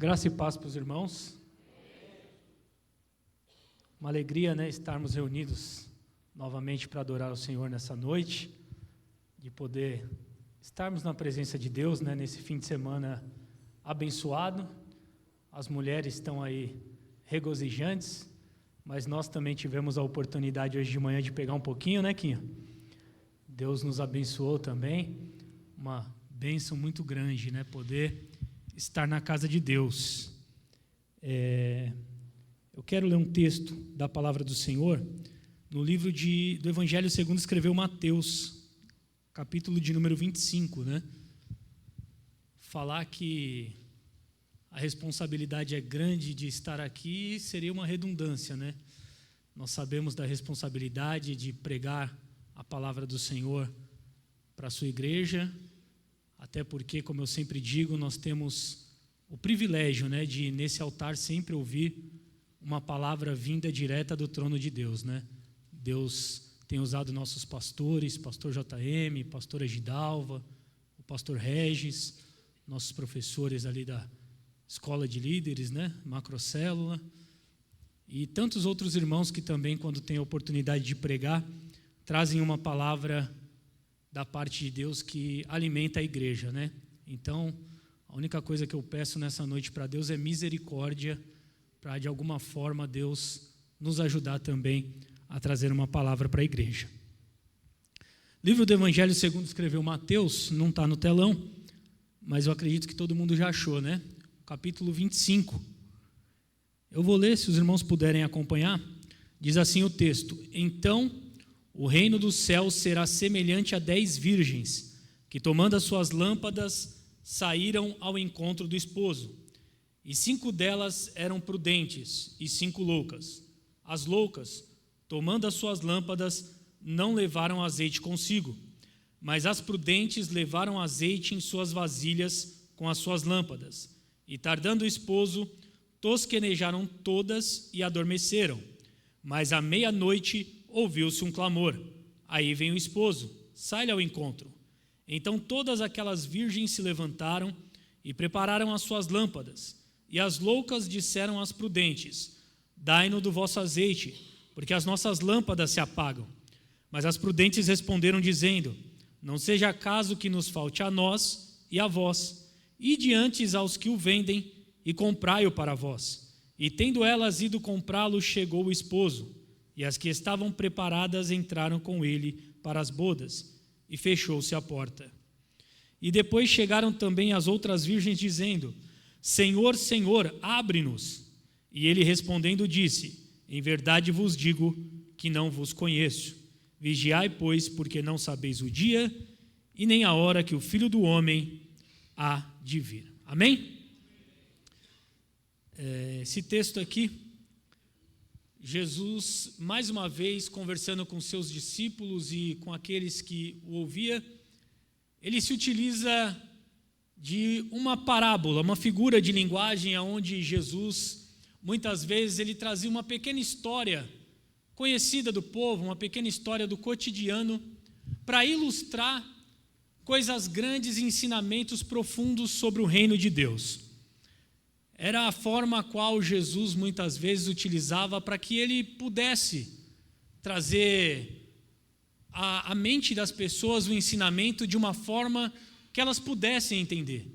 Graça e paz para os irmãos. Uma alegria, estarmos reunidos novamente para adorar o Senhor nessa noite, de poder estarmos na presença de Deus, nesse fim de semana abençoado. As mulheres estão aí regozijantes, mas nós também tivemos a oportunidade hoje de manhã de pegar um pouquinho, Quinha? Deus nos abençoou também, uma bênção muito grande, poder estar na casa de Deus. Eu quero ler um texto da palavra do Senhor no livro do Evangelho segundo escreveu Mateus, capítulo de número 25, Falar que a responsabilidade é grande de estar aqui seria uma redundância, Nós sabemos da responsabilidade de pregar a palavra do Senhor para a sua igreja, até porque, como eu sempre digo, nós temos o privilégio, de nesse altar sempre ouvir uma palavra vinda direta do trono de Deus, Deus tem usado nossos pastores, pastor JM, pastora Gidalva, o pastor Regis, nossos professores ali da escola de líderes, macrocélula, e tantos outros irmãos que também, quando têm a oportunidade de pregar, trazem uma palavra da parte de Deus que alimenta a igreja, Então, a única coisa que eu peço nessa noite para Deus é misericórdia, para de alguma forma Deus nos ajudar também a trazer uma palavra para a igreja. Livro do Evangelho segundo escreveu Mateus, não está no telão, mas eu acredito que todo mundo já achou, Capítulo 25. Eu vou ler, se os irmãos puderem acompanhar. Diz assim o texto: Então o reino dos céus será semelhante a 10 virgens, que tomando as suas lâmpadas, saíram ao encontro do esposo. E 5 delas eram prudentes e 5 loucas. As loucas, tomando as suas lâmpadas, não levaram azeite consigo, mas as prudentes levaram azeite em suas vasilhas com as suas lâmpadas. E tardando o esposo, tosquenejaram todas e adormeceram. Mas à meia-noite ouviu-se um clamor: aí vem o esposo, sai-lhe ao encontro. Então todas aquelas virgens se levantaram e prepararam as suas lâmpadas. E as loucas disseram às prudentes: dai-nos do vosso azeite, porque as nossas lâmpadas se apagam. Mas as prudentes responderam dizendo: não seja caso que nos falte a nós e a vós. Ide antes aos que o vendem e comprai-o para vós. E tendo elas ido comprá-lo, chegou o esposo. E as que estavam preparadas entraram com ele para as bodas, e fechou-se a porta. E depois chegaram também as outras virgens, dizendo: Senhor, Senhor, abre-nos. E ele respondendo disse: em verdade vos digo que não vos conheço. Vigiai, pois, porque não sabeis o dia e nem a hora que o Filho do Homem há de vir. Amém? Esse texto aqui, Jesus, mais uma vez, conversando com seus discípulos e com aqueles que o ouviam, ele se utiliza de uma parábola, uma figura de linguagem onde Jesus, muitas vezes, ele trazia uma pequena história conhecida do povo, uma pequena história do cotidiano, para ilustrar coisas grandes e ensinamentos profundos sobre o reino de Deus. Era a forma a qual Jesus muitas vezes utilizava para que ele pudesse trazer à mente das pessoas o ensinamento de uma forma que elas pudessem entender.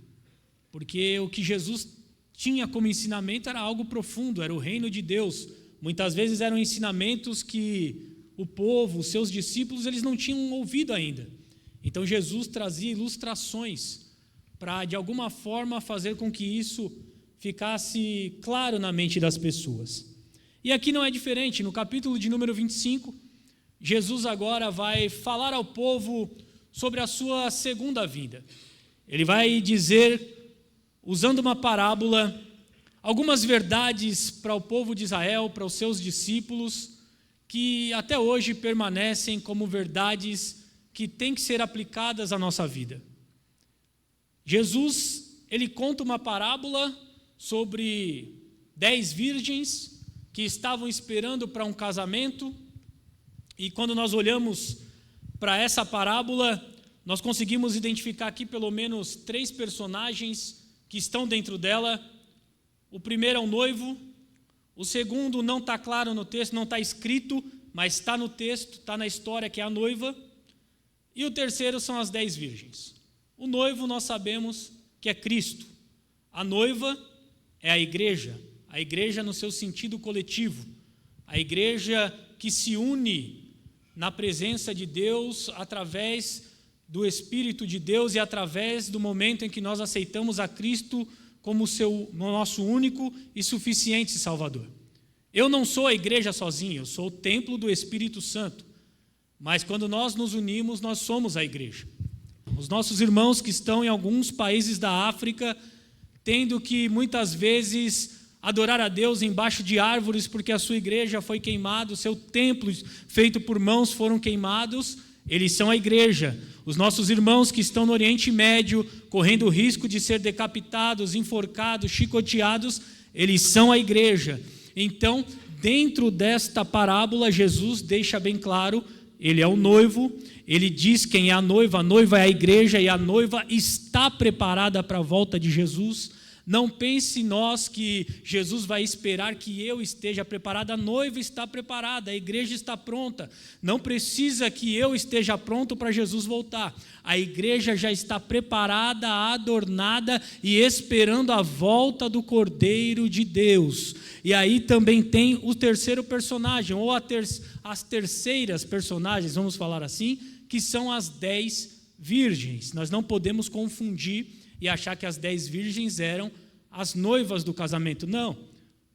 Porque o que Jesus tinha como ensinamento era algo profundo, era o reino de Deus. Muitas vezes eram ensinamentos que o povo, os seus discípulos, eles não tinham ouvido ainda. Então Jesus trazia ilustrações para, de alguma forma, fazer com que isso ficasse claro na mente das pessoas. E aqui não é diferente. No capítulo de número 25, Jesus agora vai falar ao povo sobre a sua segunda vinda. Ele vai dizer, usando uma parábola, algumas verdades para o povo de Israel, para os seus discípulos, que até hoje permanecem como verdades que têm que ser aplicadas à nossa vida. Jesus, ele conta uma parábola sobre 10 virgens que estavam esperando para um casamento, e quando nós olhamos para essa parábola, nós conseguimos identificar aqui pelo menos 3 personagens que estão dentro dela. O primeiro é o noivo, o segundo não está claro no texto, não está escrito, mas está no texto, está na história, que é a noiva. E o terceiro são as 10 virgens. O noivo nós sabemos que é Cristo. A noiva é a igreja no seu sentido coletivo, a igreja que se une na presença de Deus através do Espírito de Deus e através do momento em que nós aceitamos a Cristo como nosso único e suficiente Salvador. Eu não sou a igreja sozinho, eu sou o templo do Espírito Santo, mas quando nós nos unimos, nós somos a igreja. Os nossos irmãos que estão em alguns países da África, tendo que muitas vezes adorar a Deus embaixo de árvores porque a sua igreja foi queimada, o seu templo feito por mãos foram queimados, eles são a igreja. Os nossos irmãos que estão no Oriente Médio, correndo o risco de ser decapitados, enforcados, chicoteados, eles são a igreja. Então, dentro desta parábola, Jesus deixa bem claro, ele é o noivo, ele diz quem é a noiva é a igreja e a noiva está preparada para a volta de Jesus. Não pense nós que Jesus vai esperar que eu esteja preparado, a noiva está preparada, a igreja está pronta. Não precisa que eu esteja pronto para Jesus voltar. A igreja já está preparada, adornada e esperando a volta do Cordeiro de Deus. E aí também tem o terceiro personagem, ou as terceiras personagens, vamos falar assim, que são as 10 virgens. Nós não podemos confundir e achar que as 10 virgens eram as noivas do casamento. Não.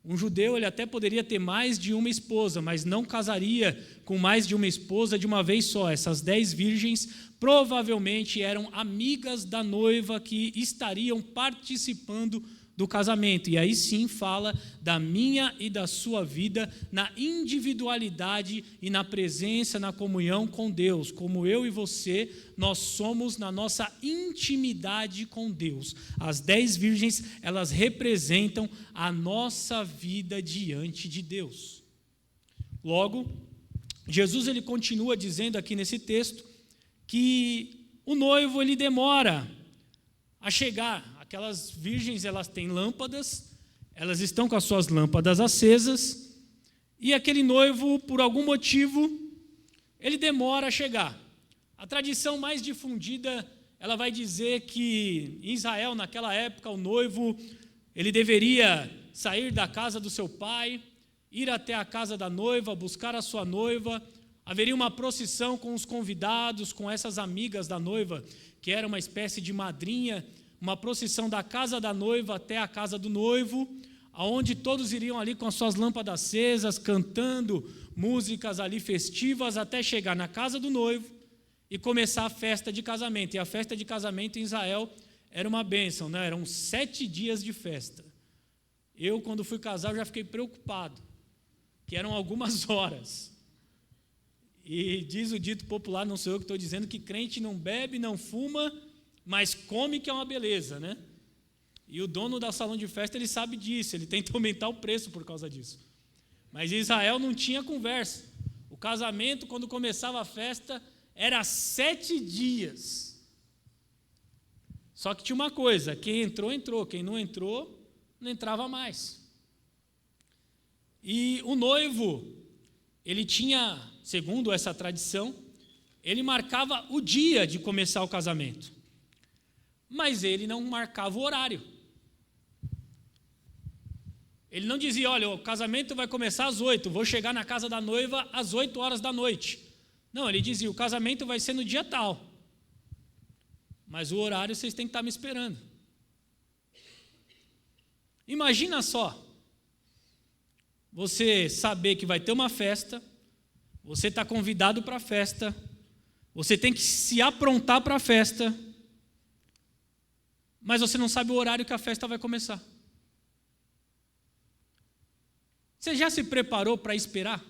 Um judeu ele até poderia ter mais de uma esposa, mas não casaria com mais de uma esposa de uma vez só. Essas 10 virgens provavelmente eram amigas da noiva que estariam participando do casamento. E aí sim fala da minha e da sua vida na individualidade e na presença, na comunhão com Deus. Como eu e você, nós somos na nossa intimidade com Deus. As 10 virgens, elas representam a nossa vida diante de Deus. Logo, Jesus ele continua dizendo aqui nesse texto que o noivo ele demora a chegar. Aquelas virgens, elas têm lâmpadas, elas estão com as suas lâmpadas acesas, e aquele noivo, por algum motivo, ele demora a chegar. A tradição mais difundida, ela vai dizer que em Israel, naquela época, o noivo, ele deveria sair da casa do seu pai, ir até a casa da noiva, buscar a sua noiva, haveria uma procissão com os convidados, com essas amigas da noiva, que era uma espécie de madrinha, uma procissão da casa da noiva até a casa do noivo, aonde todos iriam ali com as suas lâmpadas acesas, cantando músicas ali festivas, até chegar na casa do noivo e começar a festa de casamento. E a festa de casamento em Israel era uma bênção, né? Eram 7 dias de festa. Eu, quando fui casar, já fiquei preocupado, que eram algumas horas. E diz o dito popular, não sou eu que estou dizendo, que crente não bebe, não fuma, mas come, que é uma beleza, né? E o dono da salão de festa, ele sabe disso, ele tenta aumentar o preço por causa disso. Mas em Israel não tinha conversa. O casamento, quando começava a festa, era 7 dias. Só que tinha uma coisa, quem entrou, entrou, quem não entrou, não entrava mais. E o noivo, ele tinha, segundo essa tradição, ele marcava o dia de começar o casamento. Mas ele não marcava o horário. Ele não dizia, olha, o casamento vai começar às 8, vou chegar na casa da noiva às 8 horas da noite. Não, ele dizia, o casamento vai ser no dia tal. Mas o horário vocês têm que estar me esperando. Imagina só, você saber que vai ter uma festa, você está convidado para a festa, você tem que se aprontar para a festa, mas você não sabe o horário que a festa vai começar. Você já se preparou para esperar?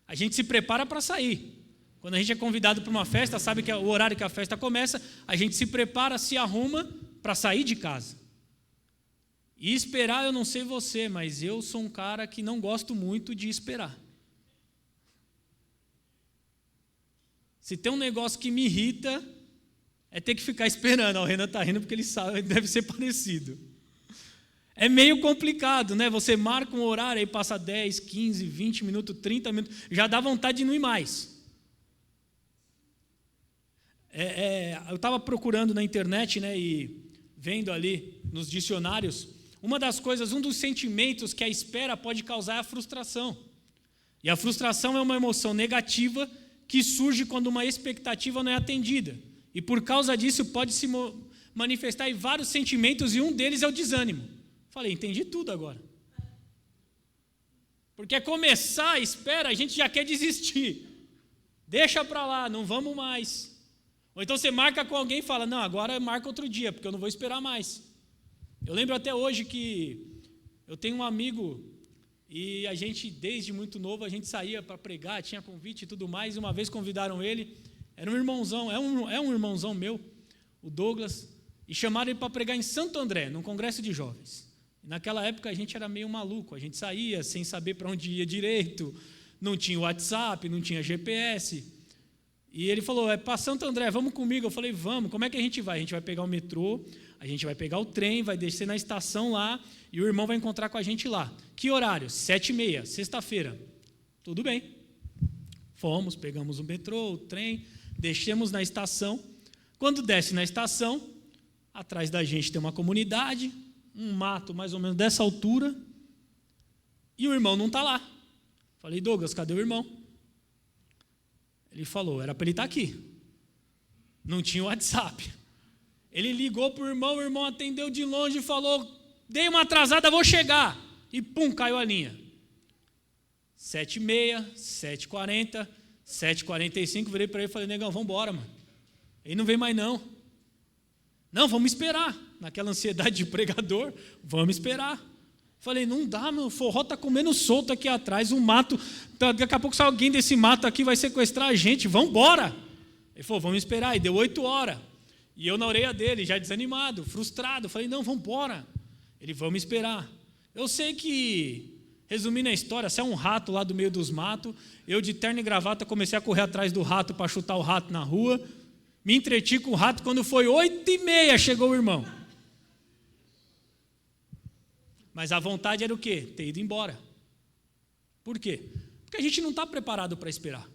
A gente se prepara para sair. Quando a gente é convidado para uma festa, sabe que é o horário que a festa começa, a gente se prepara, se arruma para sair de casa. E esperar, eu não sei você, mas eu sou um cara que não gosto muito de esperar. Se tem um negócio que me irrita, é ter que ficar esperando. O Renan está rindo porque ele sabe, deve ser parecido. É meio complicado, né? Você marca um horário, aí passa 10, 15, 20 minutos, 30 minutos, já dá vontade de não ir mais. Eu estava procurando na internet, né, e vendo ali nos dicionários, um dos sentimentos que a espera pode causar é a frustração. E a frustração é uma emoção negativa que surge quando uma expectativa não é atendida. E por causa disso pode se manifestar em vários sentimentos, e um deles é o desânimo. Falei, entendi tudo agora. Porque começar a espera, a gente já quer desistir. Deixa para lá, não vamos mais. Ou então você marca com alguém e fala, não, agora marca outro dia, porque eu não vou esperar mais. Eu lembro até hoje que eu tenho um amigo, e a gente, desde muito novo, a gente saía para pregar, tinha convite e tudo mais, e uma vez convidaram ele, era um irmãozão, é um irmãozão meu, o Douglas, e chamaram ele para pregar em Santo André, num congresso de jovens. E naquela época a gente era meio maluco, a gente saía sem saber para onde ia direito, não tinha WhatsApp, não tinha GPS. E ele falou, é para Santo André, vamos comigo. Eu falei, vamos, como é que a gente vai? A gente vai pegar o metrô, a gente vai pegar o trem, vai descer na estação lá, e o irmão vai encontrar com a gente lá. Que horário? 7h30, sexta-feira. Tudo bem. Fomos, pegamos o metrô, o trem, descemos na estação. Quando desce na estação, atrás da gente tem uma comunidade, um mato mais ou menos dessa altura, e o irmão não está lá. Falei, Douglas, cadê o irmão? Ele falou, era para ele estar aqui. Não tinha WhatsApp. Ele ligou para o irmão atendeu de longe e falou, dei uma atrasada, vou chegar. E pum, caiu a linha. 7h30, 7h40, 7h45, virei para ele e falei, negão, vamos embora, mano. Ele não vem mais não. Não, vamos esperar. Naquela ansiedade de pregador, vamos esperar. Falei, não dá, meu, o forró está comendo solto aqui atrás, um mato, daqui a pouco se alguém desse mato aqui vai sequestrar a gente, vamos embora. Ele falou, vamos esperar, e deu 8 horas. E eu na orelha dele, já desanimado, frustrado, falei, não, vamos embora. Ele, vamos esperar. Eu sei que, resumindo a história, se é um rato lá do meio dos matos, eu de terno e gravata comecei a correr atrás do rato para chutar o rato na rua, me entreti com o rato, quando foi 8h30 chegou o irmão. Mas a vontade era o quê? Ter ido embora. Por quê? Porque a gente não está preparado para esperar.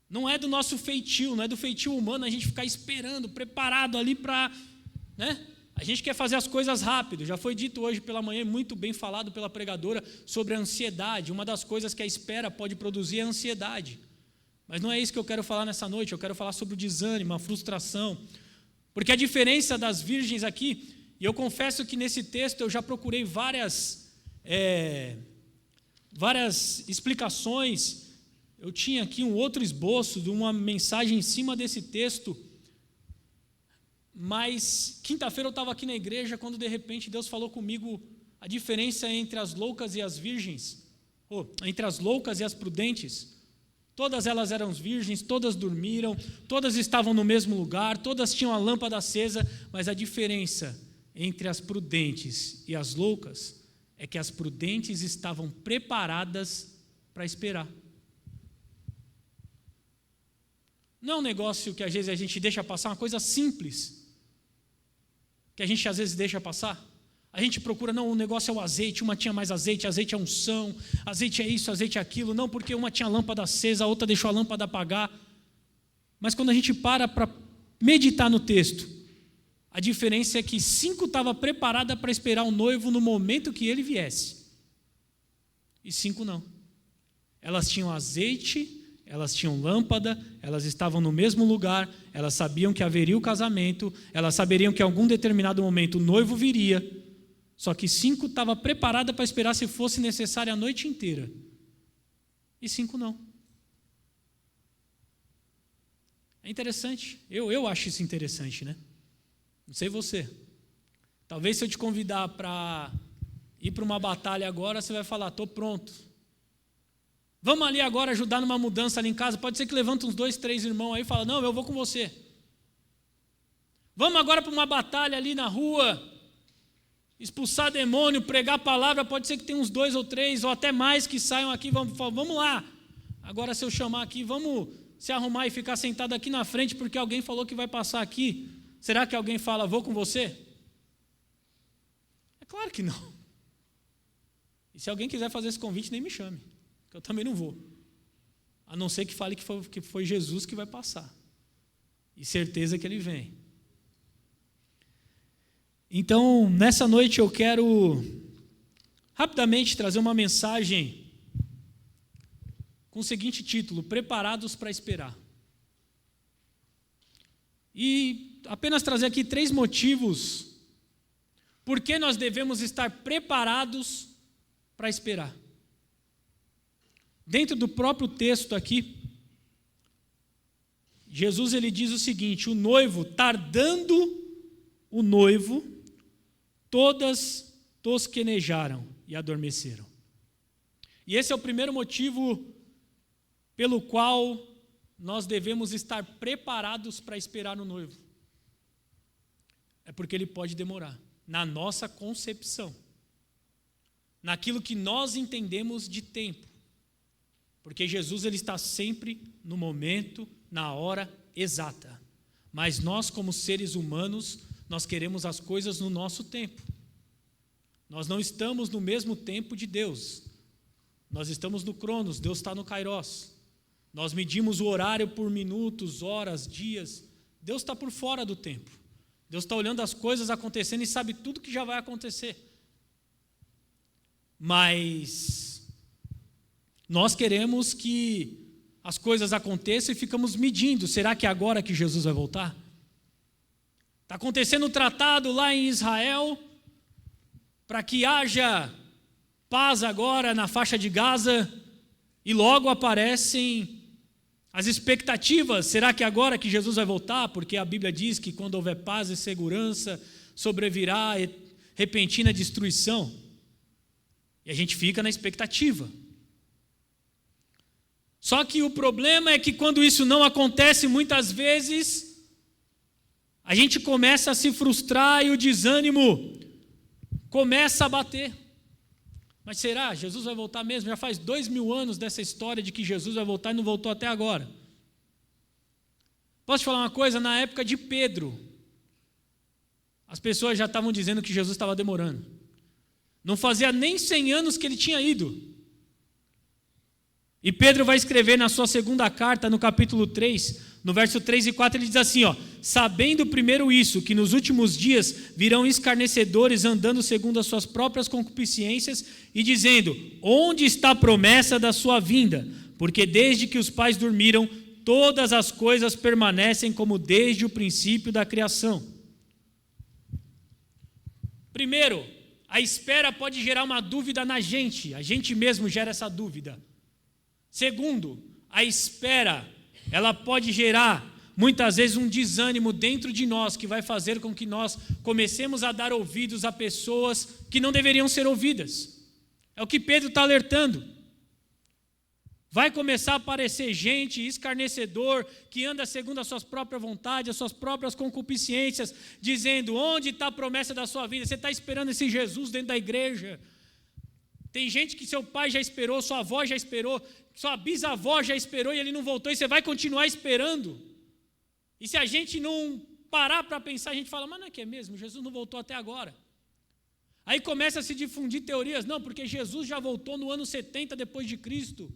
Não é do nosso feitio, não é do feitio humano a gente ficar esperando, preparado ali para... né? A gente quer fazer as coisas rápido. Já foi dito hoje pela manhã, muito bem falado pela pregadora, sobre a ansiedade. Uma das coisas que a espera pode produzir é a ansiedade. Mas não é isso que eu quero falar nessa noite, eu quero falar sobre o desânimo, a frustração. Porque a diferença das virgens aqui, e eu confesso que nesse texto eu já procurei várias explicações. Eu tinha aqui um outro esboço de uma mensagem em cima desse texto, mas quinta-feira eu estava aqui na igreja quando de repente Deus falou comigo a diferença entre as loucas e as virgens, entre as loucas e as prudentes. Todas elas eram virgens, todas dormiram, todas estavam no mesmo lugar, todas tinham a lâmpada acesa, mas a diferença entre as prudentes e as loucas é que as prudentes estavam preparadas para esperar. Não é um negócio que às vezes a gente deixa passar, uma coisa simples, que a gente às vezes deixa passar. A gente procura, não, o negócio é o azeite, uma tinha mais azeite é unção, azeite é isso, azeite é aquilo, não, porque uma tinha a lâmpada acesa, a outra deixou a lâmpada apagar. Mas quando a gente para meditar no texto, a diferença é que 5 estavam preparadas para esperar o noivo no momento que ele viesse, e 5 não. Elas tinham azeite, elas tinham lâmpada, elas estavam no mesmo lugar, elas sabiam que haveria o casamento, elas saberiam que em algum determinado momento o noivo viria. Só que 5 estavam preparadas para esperar se fosse necessário a noite inteira. E 5 não. É interessante. Eu acho isso interessante, né? Não sei você. Talvez se eu te convidar para ir para uma batalha agora, você vai falar, estou pronto. Vamos ali agora ajudar numa mudança ali em casa. Pode ser que levante uns 2, 3 irmãos aí e fala, não, eu vou com você. Vamos agora para uma batalha ali na rua, expulsar demônio, pregar a palavra. Pode ser que tenha uns 2 ou 3 ou até mais que saiam aqui, vamos lá. Agora se eu chamar aqui, vamos se arrumar e ficar sentado aqui na frente porque alguém falou que vai passar aqui, será que alguém fala, vou com você? É claro que não. E se alguém quiser fazer esse convite, nem me chame, que eu também não vou. A não ser que fale que foi Jesus que vai passar. E certeza que ele vem. Então, nessa noite eu quero rapidamente trazer uma mensagem com o seguinte título: Preparados para esperar. E apenas trazer aqui 3 motivos por que nós devemos estar preparados para esperar. Dentro do próprio texto aqui, Jesus ele diz o seguinte: o noivo, tardando o noivo, todas tosquenejaram e adormeceram. E esse é o primeiro motivo pelo qual nós devemos estar preparados para esperar o noivo. É porque ele pode demorar, na nossa concepção, naquilo que nós entendemos de tempo. Porque Jesus ele está sempre no momento, na hora exata. Mas nós, como seres humanos, nós queremos as coisas no nosso tempo. Nós não estamos no mesmo tempo de Deus. Nós estamos no Cronos, Deus está no Kairos. Nós medimos o horário por minutos, horas, dias. Deus está por fora do tempo. Deus está olhando as coisas acontecendo e sabe tudo que já vai acontecer. Mas nós queremos que as coisas aconteçam e ficamos medindo. Será que é agora que Jesus vai voltar? Está acontecendo um tratado lá em Israel para que haja paz agora na faixa de Gaza e logo aparecem as expectativas. Será que é agora que Jesus vai voltar? Porque a Bíblia diz que quando houver paz e segurança, sobrevirá repentina destruição. E a gente fica na expectativa. Só que o problema é que quando isso não acontece, muitas vezes, a gente começa a se frustrar e o desânimo começa a bater. Mas será? Jesus vai voltar mesmo? Já faz 2000 anos dessa história de que Jesus vai voltar e não voltou até agora. Posso te falar uma coisa? Na época de Pedro, as pessoas já estavam dizendo que Jesus estava demorando. Não fazia nem 100 anos que ele tinha ido. E Pedro vai escrever na sua segunda carta, no capítulo 3, no verso 3 e 4, ele diz assim, sabendo primeiro isso, que nos últimos dias virão escarnecedores andando segundo as suas próprias concupiscências e dizendo, onde está a promessa da sua vinda? Porque desde que os pais dormiram, todas as coisas permanecem como desde o princípio da criação. Primeiro, a espera pode gerar uma dúvida na gente, a gente mesmo gera essa dúvida. Segundo, a espera, ela pode gerar muitas vezes um desânimo dentro de nós que vai fazer com que nós comecemos a dar ouvidos a pessoas que não deveriam ser ouvidas. É o que Pedro está alertando. Vai começar a aparecer gente escarnecedor que anda segundo as suas próprias vontades, as suas próprias concupiscências, dizendo, onde está a promessa da sua vida? Você está esperando esse Jesus dentro da igreja? Tem gente que seu pai já esperou, sua avó já esperou, sua bisavó já esperou e ele não voltou, e você vai continuar esperando. E se a gente não parar para pensar, a gente fala, mas não é que é mesmo? Jesus não voltou até agora. Aí começa a se difundir teorias, não, porque Jesus já voltou no ano 70 depois de Cristo.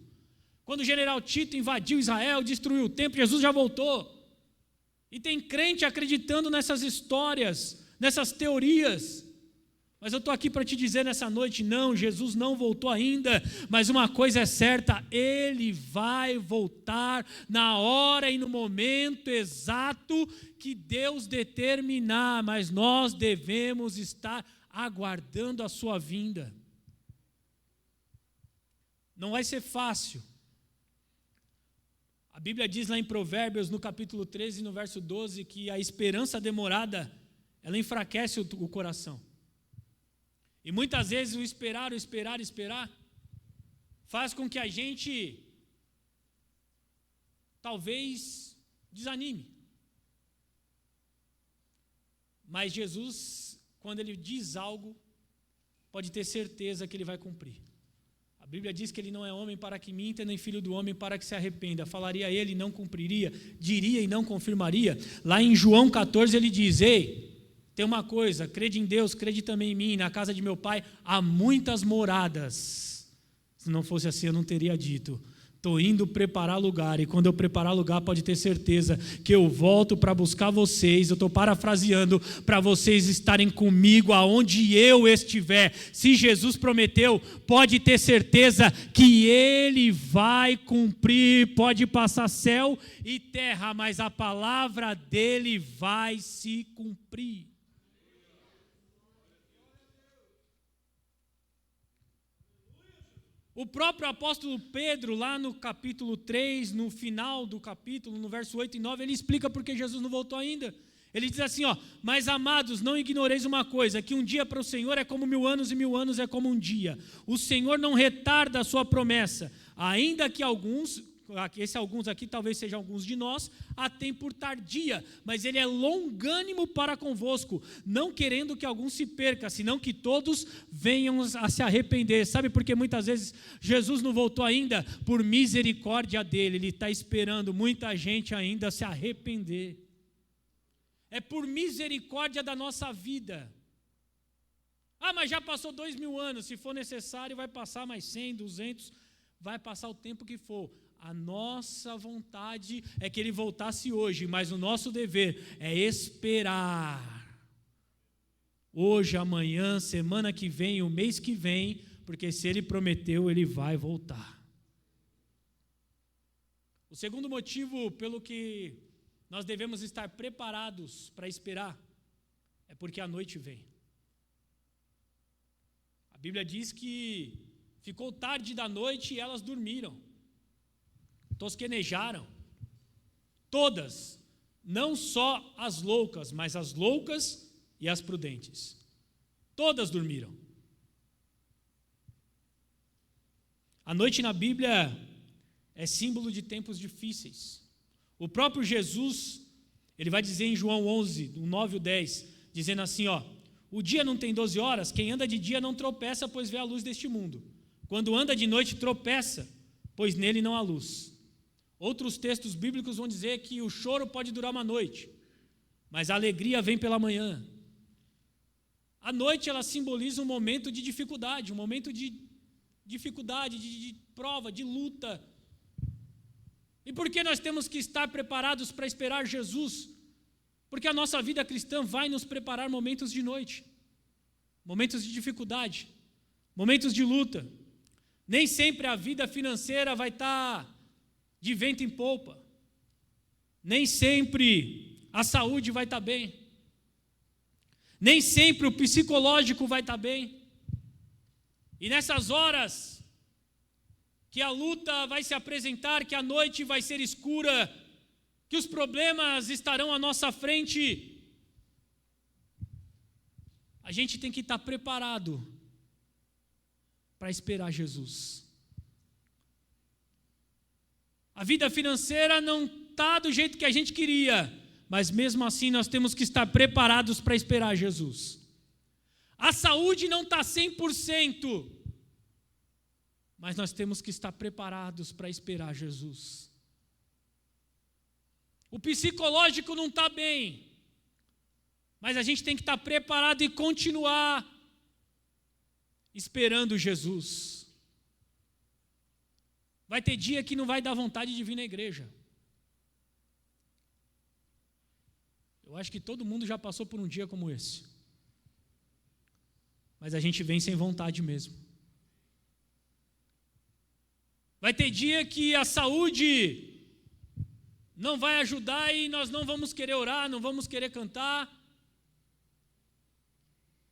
Quando o general Tito invadiu Israel, destruiu o templo, Jesus já voltou. E tem crente acreditando nessas histórias, nessas teorias. Mas eu estou aqui para te dizer nessa noite, não, Jesus não voltou ainda, mas uma coisa é certa, Ele vai voltar na hora e no momento exato que Deus determinar, mas nós devemos estar aguardando a sua vinda. Não vai ser fácil. A Bíblia diz lá em Provérbios, no capítulo 13, no verso 12, que a esperança demorada, ela enfraquece o coração. E muitas vezes o esperar, faz com que a gente talvez desanime. Mas Jesus, quando Ele diz algo, pode ter certeza que Ele vai cumprir. A Bíblia diz que ele não é homem para que minta, nem filho do homem para que se arrependa. Falaria ele e não cumpriria, diria e não confirmaria. Lá em João 14 ele diz: ei, tem uma coisa, crede em Deus, crede também em mim. Na casa de meu pai há muitas moradas. Se não fosse assim eu não teria dito. Estou indo preparar lugar, e quando eu preparar lugar, pode ter certeza que eu volto para buscar vocês. Eu estou parafraseando, para vocês estarem comigo aonde eu estiver. Se Jesus prometeu, pode ter certeza que Ele vai cumprir. Pode passar céu e terra, mas a palavra dEle vai se cumprir. O próprio apóstolo Pedro, lá no capítulo 3, no final do capítulo, no verso 8 e 9, ele explica por que Jesus não voltou ainda. Ele diz assim, mas amados, não ignoreis uma coisa, que um dia para o Senhor é como 1000 anos e 1000 anos é como um dia. O Senhor não retarda a sua promessa, ainda que alguns aqui talvez sejam alguns de nós, a tem por tardia, mas Ele é longânimo para convosco, não querendo que algum se perca, senão que todos venham a se arrepender. Sabe por que muitas vezes Jesus não voltou ainda? Por misericórdia dEle, Ele está esperando muita gente ainda se arrepender. É por misericórdia da nossa vida. Mas já passou 2000 anos, se for necessário vai passar mais 100, 200, vai passar o tempo que for. A nossa vontade é que Ele voltasse hoje, mas o nosso dever é esperar. Hoje, amanhã, semana que vem, o mês que vem, porque se Ele prometeu, Ele vai voltar. O segundo motivo pelo que nós devemos estar preparados para esperar é porque a noite vem. A Bíblia diz que ficou tarde da noite e elas dormiram. Tosquenejaram, todas, não só as loucas, mas as loucas e as prudentes, todas dormiram. A noite na Bíblia é símbolo de tempos difíceis. O próprio Jesus, ele vai dizer em João 11, 9 e 10, dizendo assim, o dia não tem 12 horas, quem anda de dia não tropeça, pois vê a luz deste mundo. Quando anda de noite tropeça, pois nele não há luz. Outros textos bíblicos vão dizer que o choro pode durar uma noite, mas a alegria vem pela manhã. A noite ela simboliza um momento de dificuldade, de prova, de luta. E por que nós temos que estar preparados para esperar Jesus? Porque a nossa vida cristã vai nos preparar momentos de noite, momentos de dificuldade, momentos de luta. Nem sempre a vida financeira vai estar de vento em polpa. Nem sempre a saúde vai estar bem. Nem sempre o psicológico vai estar bem. E nessas horas que a luta vai se apresentar, que a noite vai ser escura, que os problemas estarão à nossa frente, a gente tem que estar preparado para esperar Jesus. A vida financeira não está do jeito que a gente queria, mas mesmo assim nós temos que estar preparados para esperar Jesus. A saúde não está 100%, mas nós temos que estar preparados para esperar Jesus. O psicológico não está bem, mas a gente tem que estar preparado e continuar esperando Jesus. Vai ter dia que não vai dar vontade de vir na igreja. Eu acho que todo mundo já passou por um dia como esse. Mas a gente vem sem vontade mesmo. Vai ter dia que a saúde não vai ajudar e nós não vamos querer orar, não vamos querer cantar.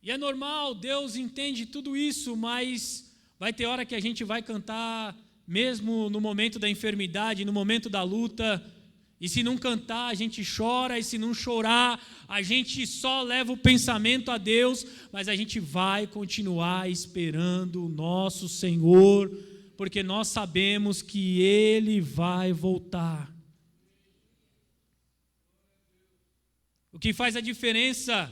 E é normal, Deus entende tudo isso, mas vai ter hora que a gente vai cantar mesmo no momento da enfermidade, no momento da luta, e se não cantar, a gente chora, e se não chorar, a gente só leva o pensamento a Deus, mas a gente vai continuar esperando o nosso Senhor, porque nós sabemos que Ele vai voltar. O que faz a diferença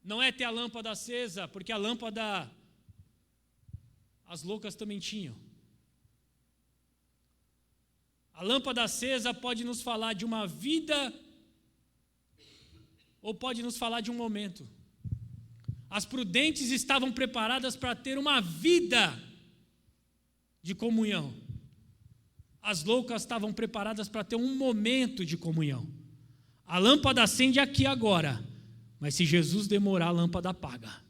não é ter a lâmpada acesa, porque a lâmpada As loucas também tinham. A lâmpada acesa pode nos falar de uma vida ou pode nos falar de um momento. As prudentes estavam preparadas para ter uma vida de comunhão. As loucas estavam preparadas para ter um momento de comunhão. A lâmpada acende aqui agora, mas se Jesus demorar, a lâmpada apaga.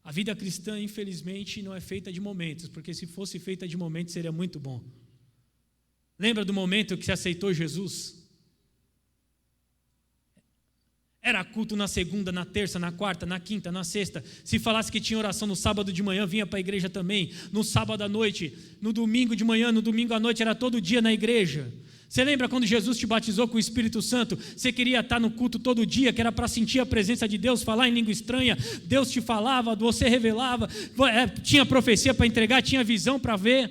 A vida cristã, infelizmente, não é feita de momentos, porque se fosse feita de momentos seria muito bom. Lembra do momento que você aceitou Jesus? Era culto na segunda, na terça, na quarta, na quinta, na sexta. Se falasse que tinha oração no sábado de manhã, vinha para a igreja também. No sábado à noite, no domingo de manhã, no domingo à noite, era todo dia na igreja. Você lembra quando Jesus te batizou com o Espírito Santo? Você queria estar no culto todo dia, que era para sentir a presença de Deus, falar em língua estranha. Deus te falava, você revelava, tinha profecia para entregar, tinha visão para ver.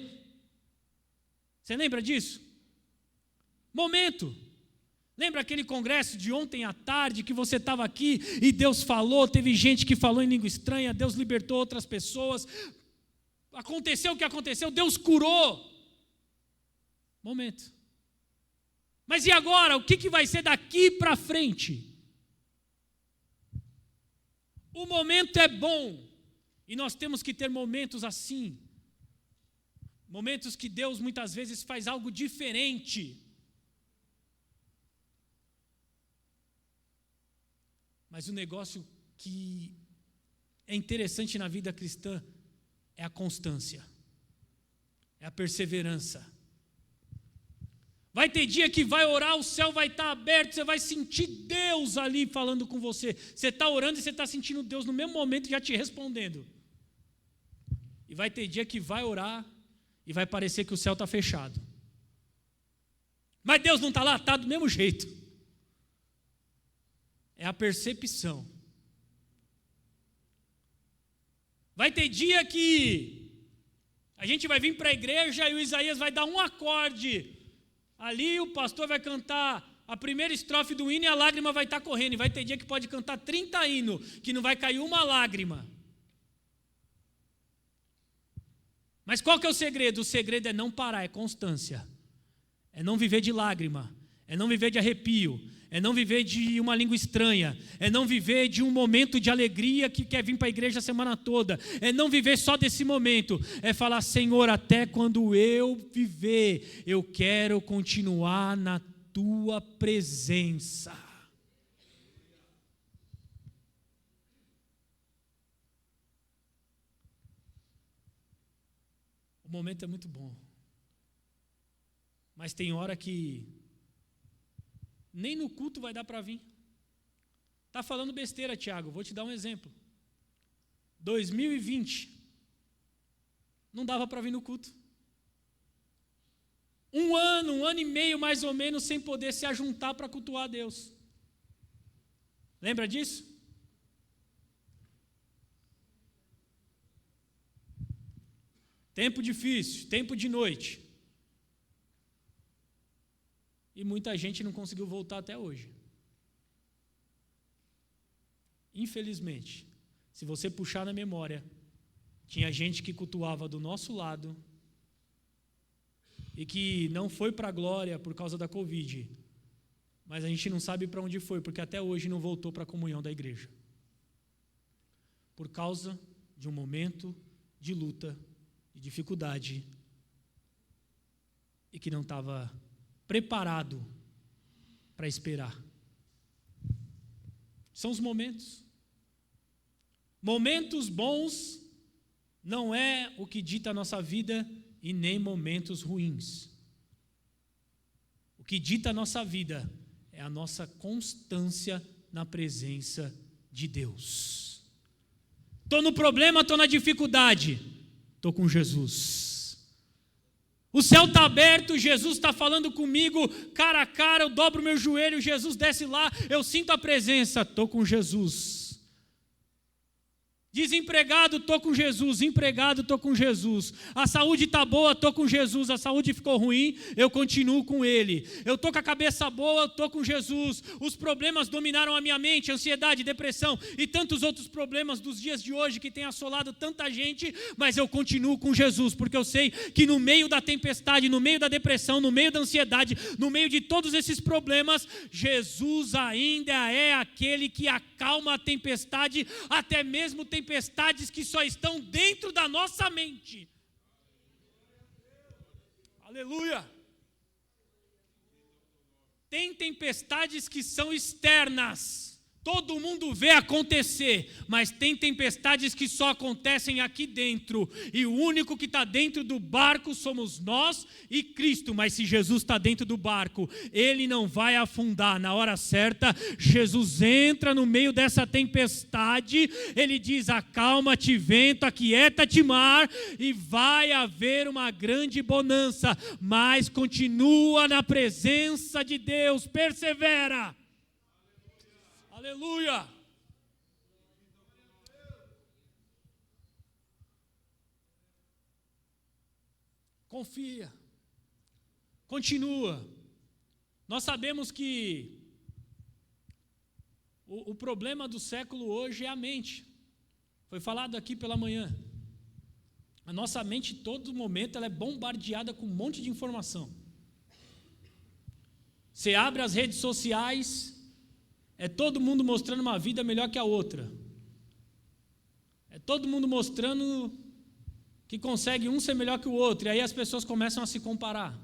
Você lembra disso? Momento. Lembra aquele congresso de ontem à tarde que você estava aqui e Deus falou, teve gente que falou em língua estranha, Deus libertou outras pessoas, aconteceu o que aconteceu, Deus curou. Momento. Mas e agora? O que vai ser daqui para frente? O momento é bom e nós temos que ter momentos assim. Momentos que Deus muitas vezes faz algo diferente. Mas o negócio que é interessante na vida cristã é a constância, é a perseverança. Vai ter dia que vai orar, o céu vai estar aberto, você vai sentir Deus ali falando com você. Você está orando e você está sentindo Deus no mesmo momento já te respondendo. E vai ter dia que vai orar e vai parecer que o céu está fechado. Mas Deus não está lá, está do mesmo jeito. É a percepção. Vai ter dia que a gente vai vir para a igreja e o Isaías vai dar um acorde. Ali o pastor vai cantar a primeira estrofe do hino e a lágrima vai estar correndo. E vai ter dia que pode cantar 30 hinos, que não vai cair uma lágrima. Mas qual que é o segredo? O segredo é não parar, é constância. É não viver de lágrima, é não viver de arrepio, é não viver de uma língua estranha, é não viver de um momento de alegria que quer vir para a igreja a semana toda, é não viver só desse momento, é falar, Senhor, até quando eu viver, eu quero continuar na tua presença. O momento é muito bom, mas tem hora que nem no culto vai dar para vir. Está falando besteira, Tiago, vou te dar um exemplo. 2020, não dava para vir no culto. Um ano e meio mais ou menos, sem poder se ajuntar para cultuar a Deus. Lembra disso? Tempo difícil, tempo de noite. E muita gente não conseguiu voltar até hoje. Infelizmente, se você puxar na memória, tinha gente que cultuava do nosso lado e que não foi para a glória por causa da Covid, mas a gente não sabe para onde foi, porque até hoje não voltou para a comunhão da igreja. Por causa de um momento de luta, de dificuldade, e que não estava preparado para esperar. São os momentos. Momentos bons não é o que dita a nossa vida e nem momentos ruins. O que dita a nossa vida é a nossa constância na presença de Deus. Estou no problema, estou na dificuldade, estou com Jesus. O céu está aberto, Jesus está falando comigo, cara a cara, eu dobro meu joelho, Jesus desce lá, eu sinto a presença, estou com Jesus. Desempregado, estou com Jesus. Empregado, estou com Jesus. A saúde está boa, estou com Jesus. A saúde ficou ruim, eu continuo com Ele. Eu estou com a cabeça boa, estou com Jesus. Os problemas dominaram a minha mente, ansiedade, depressão e tantos outros problemas dos dias de hoje que têm assolado tanta gente, mas eu continuo com Jesus, porque eu sei que no meio da tempestade, no meio da depressão, no meio da ansiedade, no meio de todos esses problemas, Jesus ainda é aquele que acalma a tempestade, até mesmo tempestades que só estão dentro da nossa mente. Aleluia! Tem tempestades que são externas, todo mundo vê acontecer, mas tem tempestades que só acontecem aqui dentro, e o único que está dentro do barco somos nós e Cristo. Mas se Jesus está dentro do barco, Ele não vai afundar. Na hora certa, Jesus entra no meio dessa tempestade, Ele diz: acalma-te vento, aquieta-te mar, e vai haver uma grande bonança, mas continua na presença de Deus, persevera. Aleluia! Confia, continua. Nós sabemos que o problema do século hoje é a mente. Foi falado aqui pela manhã. A nossa mente, todo momento, ela é bombardeada com um monte de informação. Você abre as redes sociais, é todo mundo mostrando uma vida melhor que a outra. É todo mundo mostrando que consegue um ser melhor que o outro. E aí as pessoas começam a se comparar.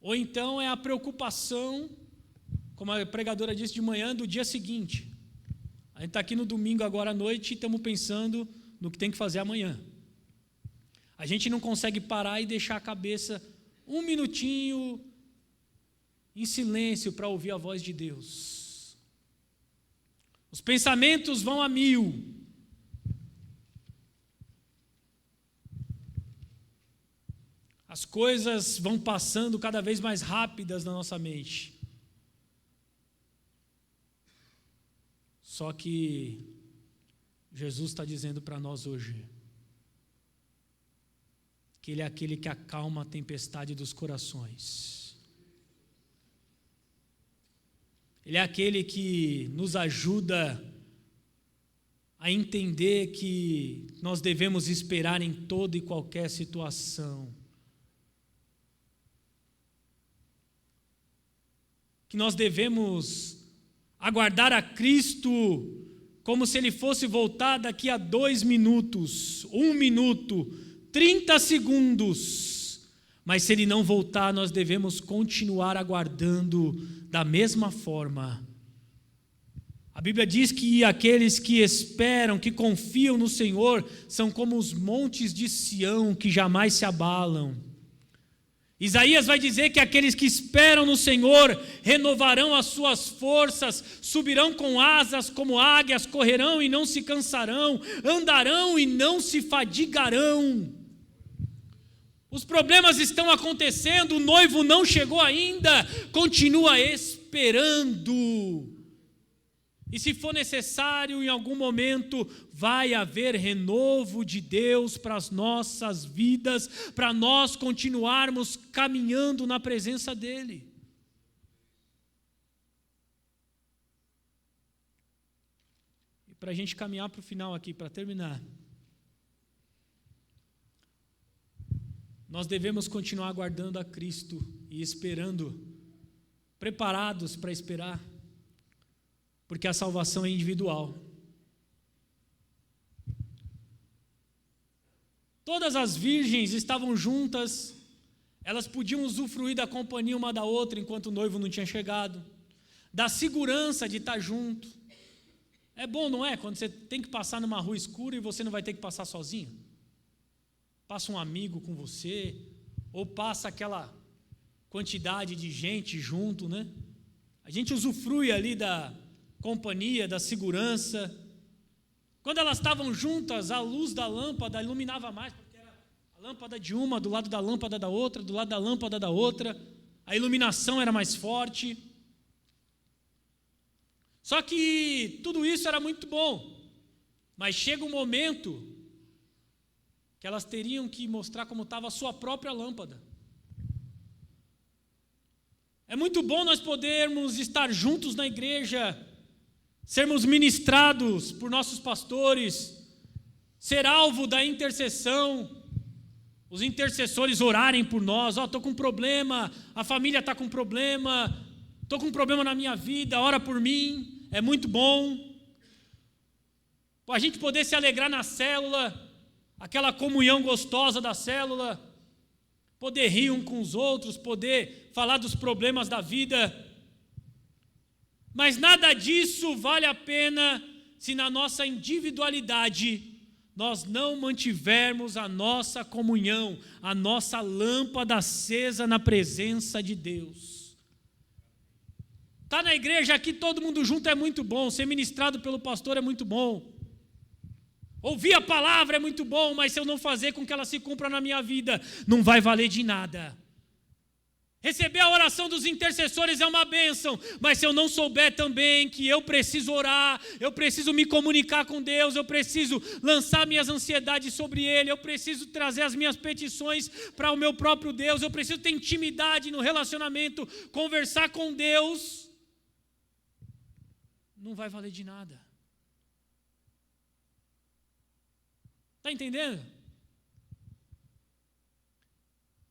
Ou então é a preocupação, como a pregadora disse de manhã, do dia seguinte. A gente está aqui no domingo agora à noite e estamos pensando no que tem que fazer amanhã. A gente não consegue parar e deixar a cabeça um minutinho em silêncio para ouvir a voz de Deus. Os pensamentos vão a 1000. As coisas vão passando cada vez mais rápidas na nossa mente. Só que Jesus está dizendo para nós hoje que Ele é aquele que acalma a tempestade dos corações. Ele é aquele que nos ajuda a entender que nós devemos esperar em toda e qualquer situação. Que nós devemos aguardar a Cristo como se Ele fosse voltar daqui a 2 minutos, 1 minuto, 30 segundos. Mas se Ele não voltar, nós devemos continuar aguardando da mesma forma. A Bíblia diz que aqueles que esperam, que confiam no Senhor, são como os montes de Sião, que jamais se abalam. Isaías vai dizer que aqueles que esperam no Senhor renovarão as suas forças, subirão com asas como águias, correrão e não se cansarão, andarão e não se fadigarão. Os problemas estão acontecendo, o noivo não chegou ainda, continua esperando. E se for necessário, em algum momento, vai haver renovo de Deus para as nossas vidas, para nós continuarmos caminhando na presença dEle. E para a gente caminhar para o final aqui, para terminar, nós devemos continuar aguardando a Cristo e esperando, preparados para esperar, porque a salvação é individual. Todas as virgens estavam juntas, elas podiam usufruir da companhia uma da outra enquanto o noivo não tinha chegado, da segurança de estar junto. É bom, não é? Quando você tem que passar numa rua escura e você não vai ter que passar sozinho. Passa um amigo com você, ou passa aquela quantidade de gente junto, né? A gente usufrui ali da companhia, da segurança. Quando elas estavam juntas, a luz da lâmpada iluminava mais, porque era a lâmpada de uma do lado da lâmpada da outra, do lado da lâmpada da outra, a iluminação era mais forte. Só que tudo isso era muito bom, Mas chega um momento que elas teriam que mostrar como estava a sua própria lâmpada. É muito bom nós podermos estar juntos na igreja, sermos ministrados por nossos pastores, ser alvo da intercessão, os intercessores orarem por nós. Estou com um problema, a família está com um problema, estou com um problema na minha vida, ora por mim. É muito bom a gente poder se alegrar na célula, aquela comunhão gostosa da célula, poder rir um com os outros, poder falar dos problemas da vida. Mas nada disso vale a pena se na nossa individualidade nós não mantivermos a nossa comunhão, a nossa lâmpada acesa na presença de Deus. Está na igreja aqui todo mundo junto é muito bom, ser ministrado pelo pastor é muito bom, ouvir a palavra é muito bom, mas se eu não fazer com que ela se cumpra na minha vida, não vai valer de nada. Receber a oração dos intercessores é uma bênção, mas se eu não souber também que eu preciso orar, eu preciso me comunicar com Deus, eu preciso lançar minhas ansiedades sobre Ele, eu preciso trazer as minhas petições para o meu próprio Deus, eu preciso ter intimidade no relacionamento, conversar com Deus, não vai valer de nada. Está entendendo?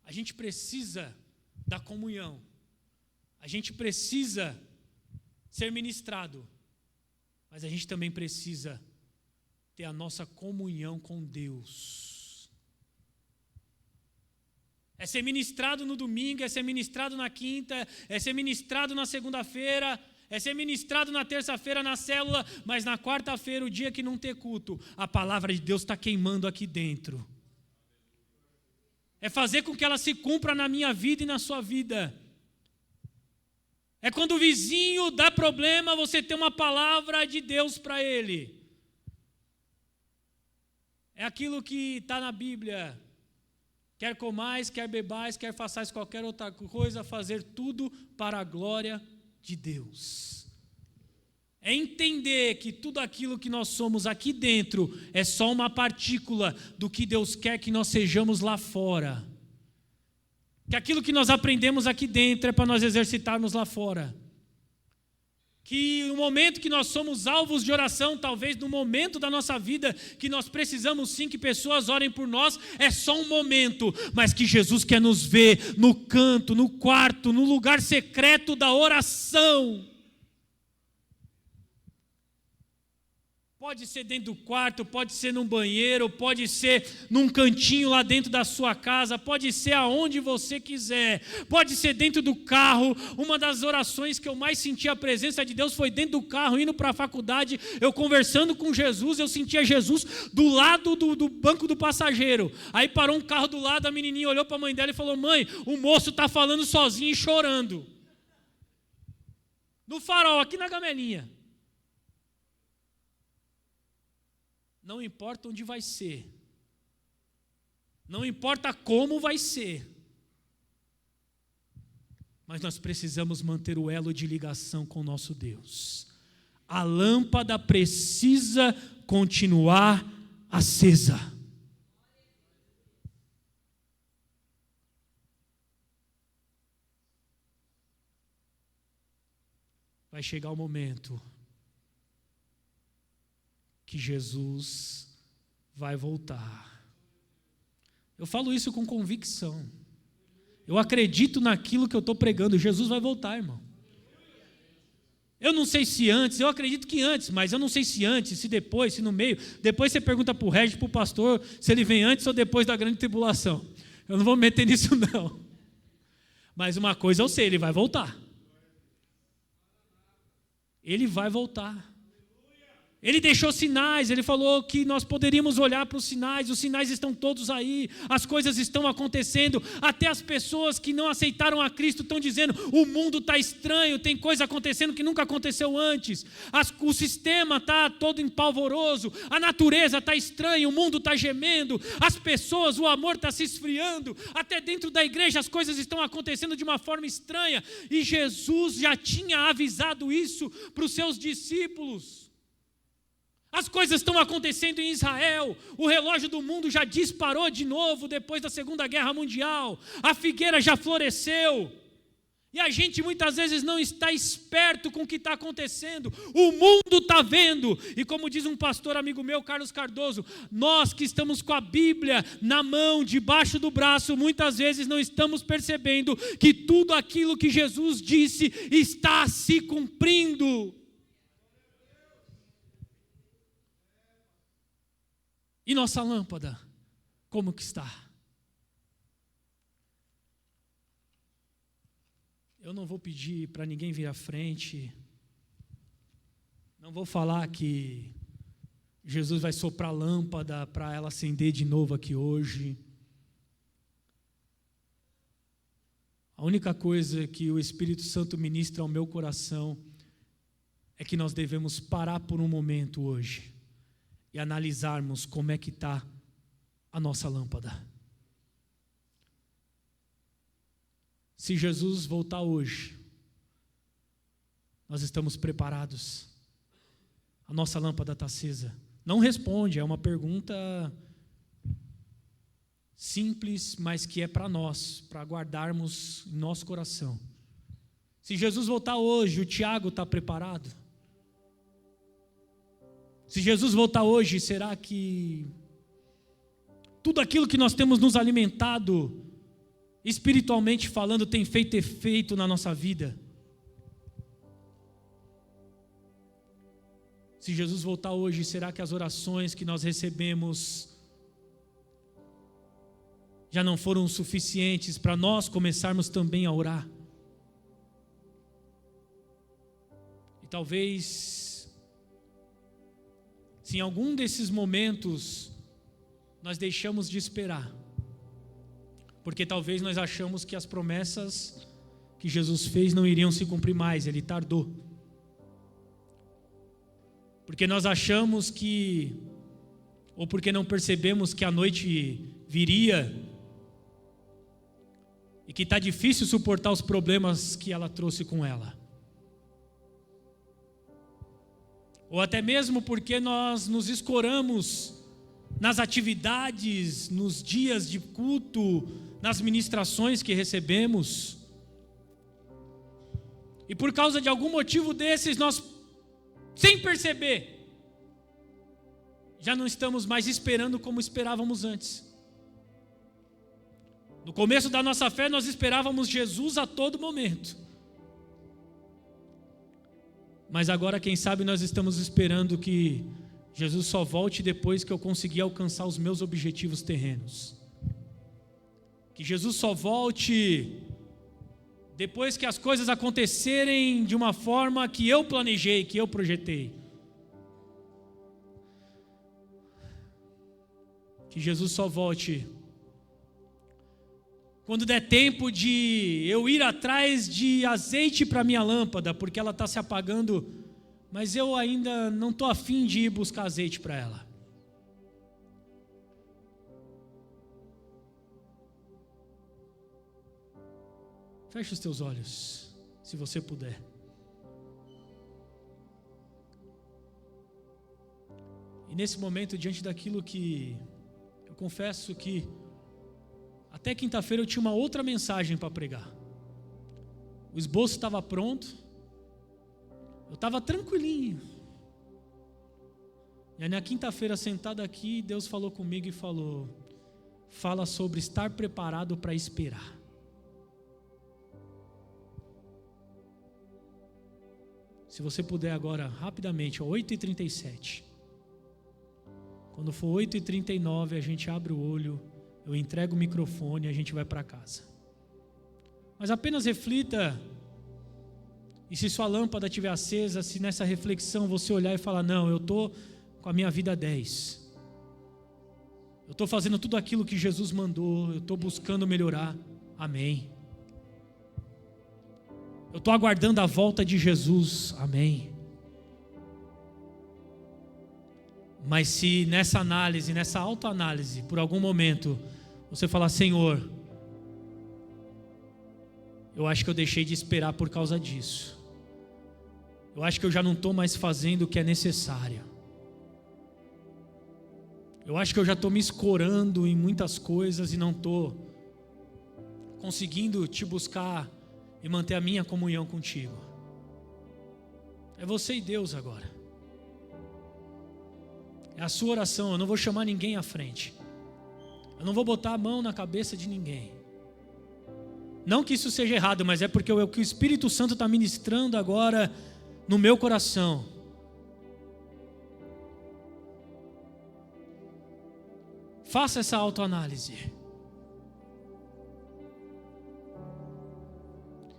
A gente precisa da comunhão, a gente precisa ser ministrado, mas a gente também precisa ter a nossa comunhão com Deus. É ser ministrado no domingo, é ser ministrado na quinta, é ser ministrado na segunda-feira, é ser ministrado na terça-feira na célula, mas na quarta-feira, o dia que não ter culto, a palavra de Deus está queimando aqui dentro. É fazer com que ela se cumpra na minha vida e na sua vida. É quando o vizinho dá problema, você tem uma palavra de Deus para ele. É aquilo que está na Bíblia. Quer comais, quer bebais, quer façais qualquer outra coisa, fazer tudo para a glória de Deus. É entender que tudo aquilo que nós somos aqui dentro é só uma partícula do que Deus quer que nós sejamos lá fora. Que aquilo que nós aprendemos aqui dentro é para nós exercitarmos lá fora. Que no momento que nós somos alvos de oração, talvez no momento da nossa vida que nós precisamos sim que pessoas orem por nós, é só um momento, mas que Jesus quer nos ver no canto, no quarto, no lugar secreto da oração. Pode ser dentro do quarto, pode ser num banheiro, pode ser num cantinho lá dentro da sua casa, pode ser aonde você quiser, pode ser dentro do carro. Uma das orações que eu mais senti a presença de Deus foi dentro do carro, indo para a faculdade, eu conversando com Jesus, eu sentia Jesus do lado do banco do passageiro. Aí parou um carro do lado, a menininha olhou para a mãe dela e falou: mãe, o moço está falando sozinho e chorando. No farol, aqui na gamelinha. Não importa onde vai ser, não importa como vai ser, mas nós precisamos manter o elo de ligação com o nosso Deus. A lâmpada precisa continuar acesa. Vai chegar o momento que Jesus vai voltar. Eu falo isso com convicção. Eu acredito naquilo que eu estou pregando. Jesus vai voltar, irmão. Eu não sei se antes, eu acredito que antes, mas eu não sei se antes, se depois, se no meio. Depois você pergunta para o Regis, para o pastor, se ele vem antes ou depois da grande tribulação. Eu não vou me meter nisso não. Mas uma coisa eu sei, ele vai voltar. Ele vai voltar. Ele deixou sinais, ele falou que nós poderíamos olhar para os sinais estão todos aí, as coisas estão acontecendo, até as pessoas que não aceitaram a Cristo estão dizendo: o mundo está estranho, tem coisa acontecendo que nunca aconteceu antes, o sistema está todo empalvoroso, a natureza está estranha, o mundo está gemendo, as pessoas, o amor está se esfriando, até dentro da igreja as coisas estão acontecendo de uma forma estranha, e Jesus já tinha avisado isso para os seus discípulos. As coisas estão acontecendo em Israel, o relógio do mundo já disparou de novo depois da Segunda Guerra Mundial, a figueira já floresceu, e a gente muitas vezes não está esperto com o que está acontecendo. O mundo está vendo, e como diz um pastor amigo meu, Carlos Cardoso, nós que estamos com a Bíblia na mão, debaixo do braço, muitas vezes não estamos percebendo que tudo aquilo que Jesus disse está se cumprindo. E nossa lâmpada, como que está? Eu não vou pedir para ninguém vir à frente, não vou falar que Jesus vai soprar a lâmpada para ela acender de novo aqui hoje. A única coisa que o Espírito Santo ministra ao meu coração é que nós devemos parar por um momento hoje e analisarmos como é que está a nossa lâmpada. Se Jesus voltar hoje, nós estamos preparados? A nossa lâmpada está acesa? Não responde, é uma pergunta simples, mas que é para nós, para guardarmos em nosso coração. Se Jesus voltar hoje, o Tiago está preparado? Se Jesus voltar hoje, será que tudo aquilo que nós temos nos alimentado, espiritualmente falando, tem feito efeito na nossa vida? Se Jesus voltar hoje, será que as orações que nós recebemos já não foram suficientes para nós começarmos também a orar? E talvez, se em algum desses momentos nós deixamos de esperar, porque talvez nós achamos que as promessas que Jesus fez não iriam se cumprir mais, Ele tardou. Porque nós achamos que, ou porque não percebemos que a noite viria, e que está difícil suportar os problemas que ela trouxe com ela. Ou até mesmo porque nós nos escoramos nas atividades, nos dias de culto, nas ministrações que recebemos, e por causa de algum motivo desses, nós, sem perceber, já não estamos mais esperando como esperávamos antes. No começo da nossa fé, nós esperávamos Jesus a todo momento, mas agora, quem sabe, nós estamos esperando que Jesus só volte depois que eu conseguir alcançar os meus objetivos terrenos. Que Jesus só volte depois que as coisas acontecerem de uma forma que eu planejei, que eu projetei. Que Jesus só volte quando der tempo de eu ir atrás de azeite para minha lâmpada, porque ela está se apagando, mas eu ainda não estou afim de ir buscar azeite para ela. Feche os teus olhos, se você puder. E nesse momento, diante daquilo que eu confesso que até quinta-feira eu tinha uma outra mensagem para pregar. O esboço estava pronto, eu estava tranquilinho. E aí na quinta-feira, sentado aqui, Deus falou comigo e falou: fala sobre estar preparado para esperar. Se você puder agora, rapidamente, 8h37. Quando for 8h39, a gente abre o olho, eu entrego o microfone e a gente vai para casa. Mas apenas reflita, e se sua lâmpada estiver acesa, se nessa reflexão você olhar e falar: não, eu estou com a minha vida 10. Eu estou fazendo tudo aquilo que Jesus mandou, eu estou buscando melhorar. Amém. Eu estou aguardando a volta de Jesus. Amém. Mas se nessa análise, nessa autoanálise, por algum momento, você falar: Senhor, eu acho que eu deixei de esperar por causa disso. Eu acho que eu já não estou mais fazendo o que é necessário. Eu acho que eu já estou me escorando em muitas coisas e não estou conseguindo te buscar e manter a minha comunhão contigo. É você e Deus agora. É a sua oração. Eu não vou chamar ninguém à frente. Eu não vou botar a mão na cabeça de ninguém. Não que isso seja errado, mas é porque o que o Espírito Santo está ministrando agora no meu coração. Faça essa autoanálise.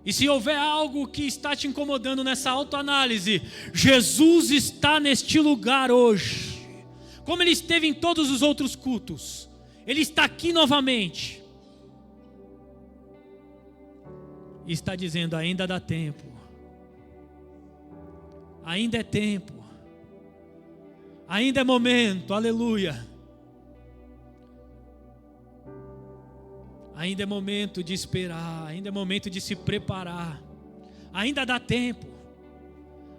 E se houver algo que está te incomodando nessa autoanálise, Jesus está neste lugar hoje. Como Ele esteve em todos os outros cultos, Ele está aqui novamente. E está dizendo, ainda dá tempo. Ainda é tempo. Ainda é momento, aleluia. Ainda é momento de esperar, ainda é momento de se preparar. Ainda dá tempo.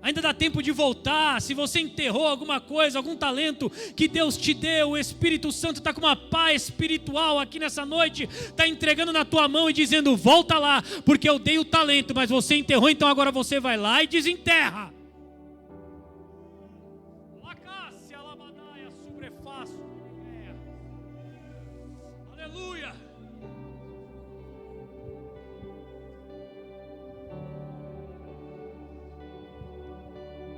Ainda dá tempo de voltar. Se você enterrou alguma coisa, algum talento que Deus te deu, o Espírito Santo está com uma paz espiritual aqui nessa noite, está entregando na tua mão e dizendo, volta lá, porque eu dei o talento, mas você enterrou, então agora você vai lá e desenterra. Aleluia.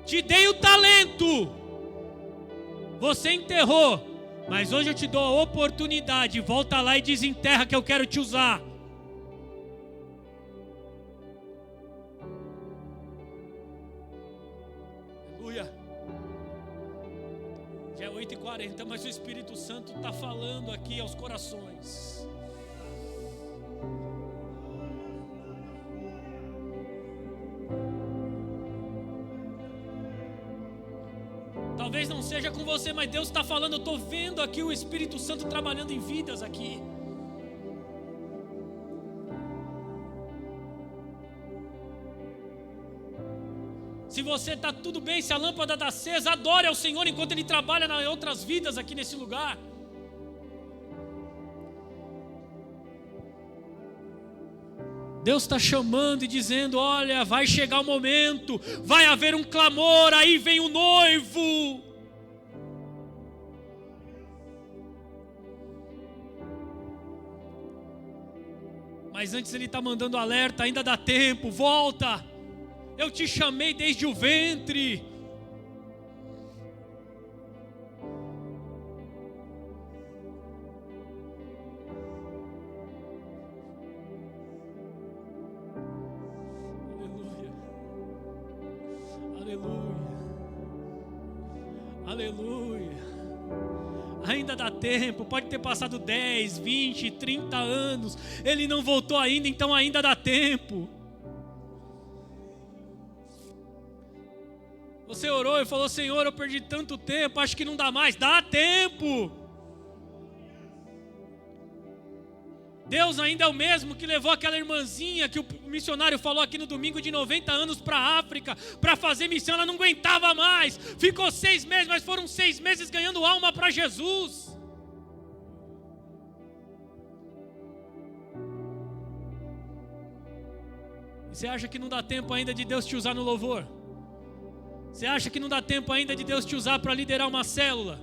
Te dei o talento, você enterrou, mas hoje eu te dou a oportunidade, volta lá e desenterra que eu quero te usar. Aleluia. Já é 8h40, mas o Espírito Santo está falando aqui aos corações. Talvez não seja com você, mas Deus está falando. Eu estou vendo aqui o Espírito Santo trabalhando em vidas aqui. Se você está tudo bem, se a lâmpada está acesa, adore ao Senhor enquanto Ele trabalha em outras vidas aqui nesse lugar. Deus está chamando e dizendo, olha, vai chegar o momento, vai haver um clamor, aí vem o noivo. Mas antes Ele está mandando alerta, ainda dá tempo, volta. Eu te chamei desde o ventre. Aleluia. Ainda dá tempo, pode ter passado 10, 20, 30 anos, Ele não voltou ainda, então ainda dá tempo. Você orou e falou, Senhor, eu perdi tanto tempo, acho que não dá mais. Dá tempo. Deus ainda é o mesmo que levou aquela irmãzinha que o missionário falou aqui no domingo de 90 anos para a África, para fazer missão, ela não aguentava mais, ficou 6 meses, mas foram 6 meses ganhando alma para Jesus. E você acha que não dá tempo ainda de Deus te usar no louvor? Você acha que não dá tempo ainda de Deus te usar para liderar uma célula?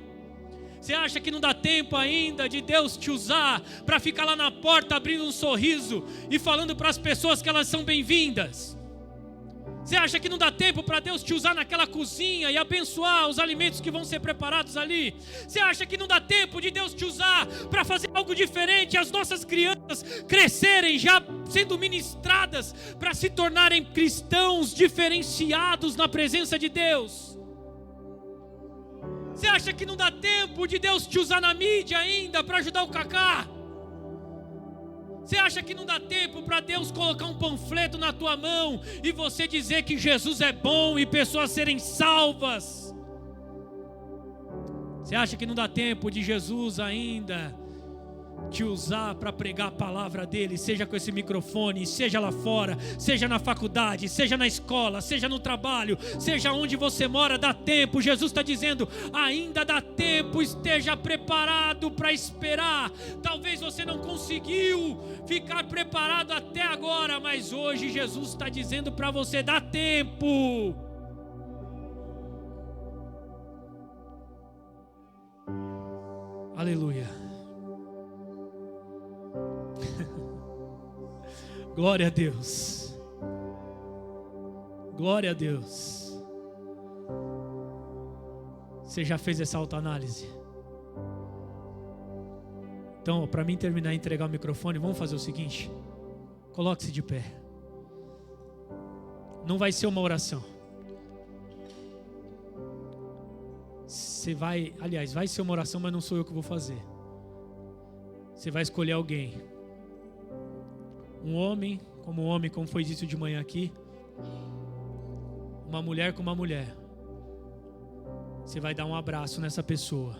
Você acha que não dá tempo ainda de Deus te usar para ficar lá na porta abrindo um sorriso e falando para as pessoas que elas são bem-vindas? Você acha que não dá tempo para Deus te usar naquela cozinha e abençoar os alimentos que vão ser preparados ali? Você acha que não dá tempo de Deus te usar para fazer algo diferente, as nossas crianças crescerem já sendo ministradas para se tornarem cristãos diferenciados na presença de Deus? Você acha que não dá tempo de Deus te usar na mídia ainda para ajudar o Cacá? Você acha que não dá tempo para Deus colocar um panfleto na tua mão e você dizer que Jesus é bom e pessoas serem salvas? Você acha que não dá tempo de Jesus ainda te usar para pregar a palavra dele, seja com esse microfone, seja lá fora, seja na faculdade, seja na escola, seja no trabalho, seja onde você mora, dá tempo. Jesus está dizendo, ainda dá tempo, esteja preparado para esperar. Talvez você não conseguiu ficar preparado até agora, mas hoje Jesus está dizendo para você, dá tempo. Aleluia. Glória a Deus. Glória a Deus. Você já fez essa autoanálise? Então, para mim terminar e entregar o microfone, vamos fazer o seguinte: coloque-se de pé. Não vai ser uma oração. Você vai, aliás, vai ser uma oração, mas não sou eu que vou fazer. Você vai escolher alguém. Um homem, como foi dito de manhã aqui. Uma mulher com uma mulher. Você vai dar um abraço nessa pessoa.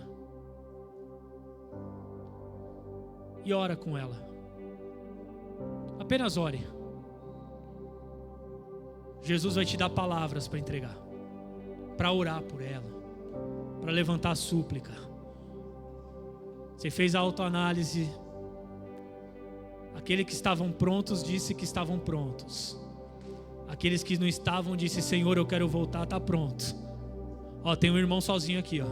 E ora com ela. Apenas ore. Jesus vai te dar palavras para entregar, para orar por ela, para levantar a súplica. Você fez a autoanálise. Aqueles que estavam prontos disse que estavam prontos. Aqueles que não estavam disse, Senhor, eu quero voltar, está pronto. Ó, tem um irmão sozinho aqui, ó.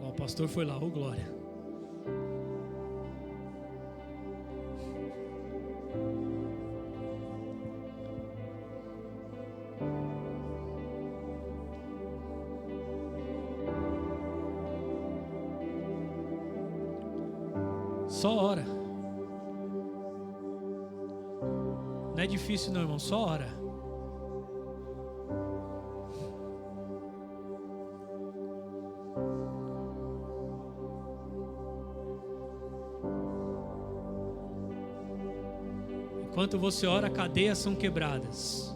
Ó, o pastor foi lá, ô glória. Só ora. Não é difícil não, irmão, só ora. Enquanto você ora, cadeias são quebradas.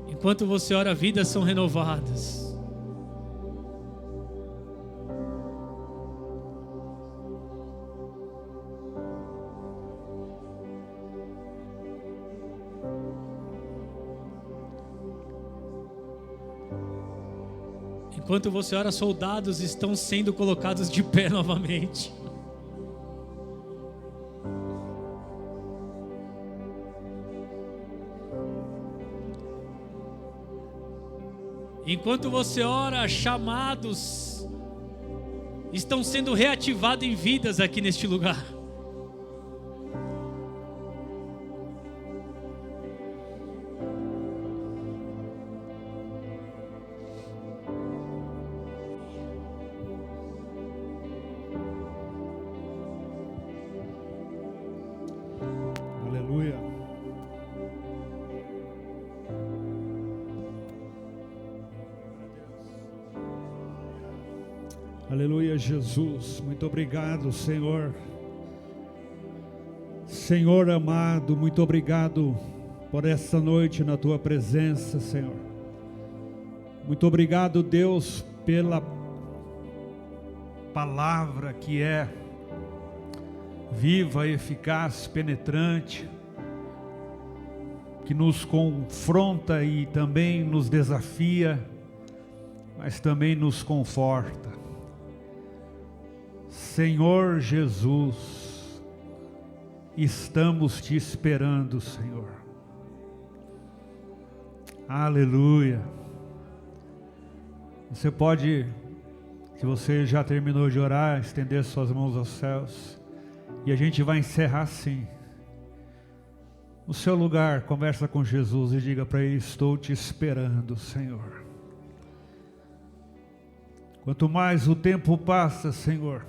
Enquanto você ora, vidas são renovadas. Enquanto você ora, soldados estão sendo colocados de pé novamente. Enquanto você ora, chamados estão sendo reativados em vidas aqui neste lugar. Aleluia. Aleluia, Jesus. Muito obrigado, Senhor. Senhor amado, muito obrigado por esta noite na Tua presença, Senhor. Muito obrigado, Deus, pela palavra que é viva, eficaz, penetrante, que nos confronta e também nos desafia, mas também nos conforta. Senhor Jesus, estamos te esperando, Senhor. Aleluia. Você pode, se você já terminou de orar, estender suas mãos aos céus. E a gente vai encerrar assim. No seu lugar, conversa com Jesus e diga para Ele: estou te esperando, Senhor. Quanto mais o tempo passa, Senhor,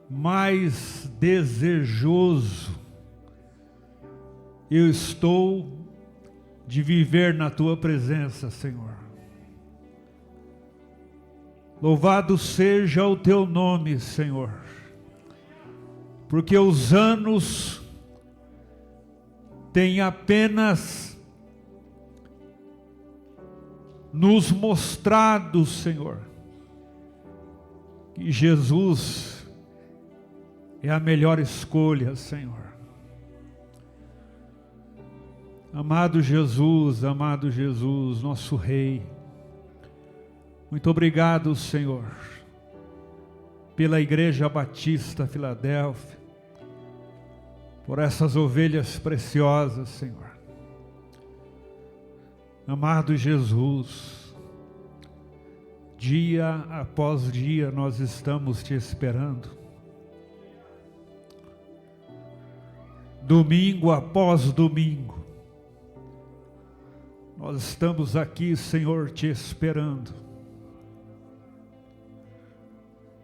mais desejoso eu estou de viver na tua presença, Senhor. Louvado seja o teu nome, Senhor, porque os anos têm apenas nos mostrado, Senhor, que Jesus é a melhor escolha, Senhor. Amado Jesus, nosso Rei, muito obrigado, Senhor, pela Igreja Batista Filadélfia, por essas ovelhas preciosas, Senhor. Amado Jesus, dia após dia nós estamos te esperando. Domingo após domingo, nós estamos aqui, Senhor, te esperando.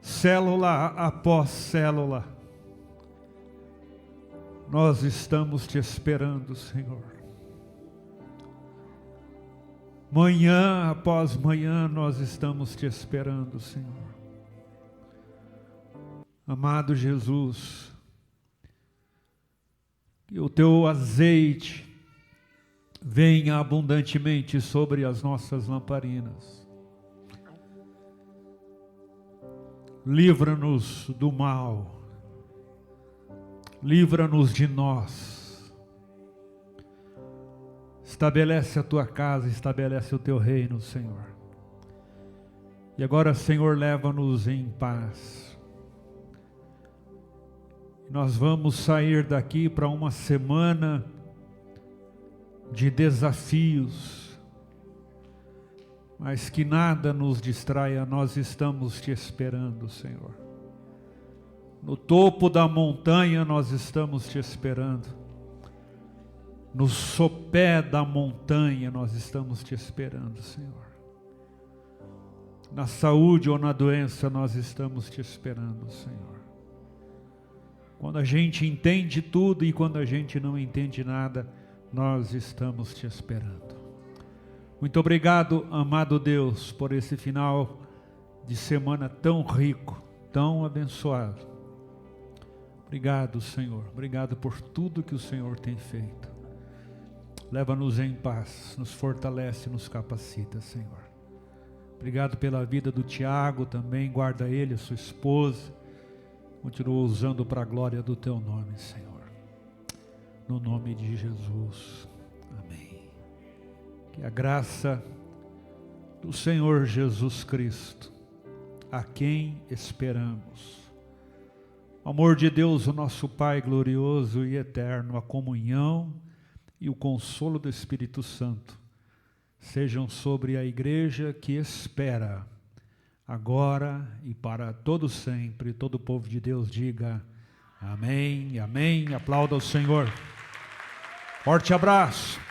Célula após célula, nós estamos te esperando, Senhor. Manhã após manhã, nós estamos te esperando, Senhor. Amado Jesus, que o teu azeite venha abundantemente sobre as nossas lamparinas. Livra-nos do mal, livra-nos de nós. Estabelece a tua casa, estabelece o teu reino, Senhor. E agora, Senhor, leva-nos em paz. Nós vamos sair daqui para uma semana de desafios, mas que nada nos distraia, nós estamos te esperando, Senhor. No topo da montanha nós estamos te esperando. No sopé da montanha nós estamos te esperando, Senhor. Na saúde ou na doença nós estamos te esperando, Senhor. Quando a gente entende tudo e quando a gente não entende nada, nós estamos te esperando. Muito obrigado, amado Deus, por esse final de semana tão rico, tão abençoado. Obrigado, Senhor. Obrigado por tudo que o Senhor tem feito. Leva-nos em paz, nos fortalece, nos capacita, Senhor. Obrigado pela vida do Tiago também. Guarda ele, a sua esposa. Continua usando para a glória do teu nome, Senhor. No nome de Jesus. Amém. Que a graça do Senhor Jesus Cristo, a quem esperamos, o amor de Deus, o nosso Pai glorioso e eterno, a comunhão e o consolo do Espírito Santo, sejam sobre a igreja que espera, agora e para todo sempre. Todo o povo de Deus diga amém, amém. Aplauda o Senhor. Forte abraço.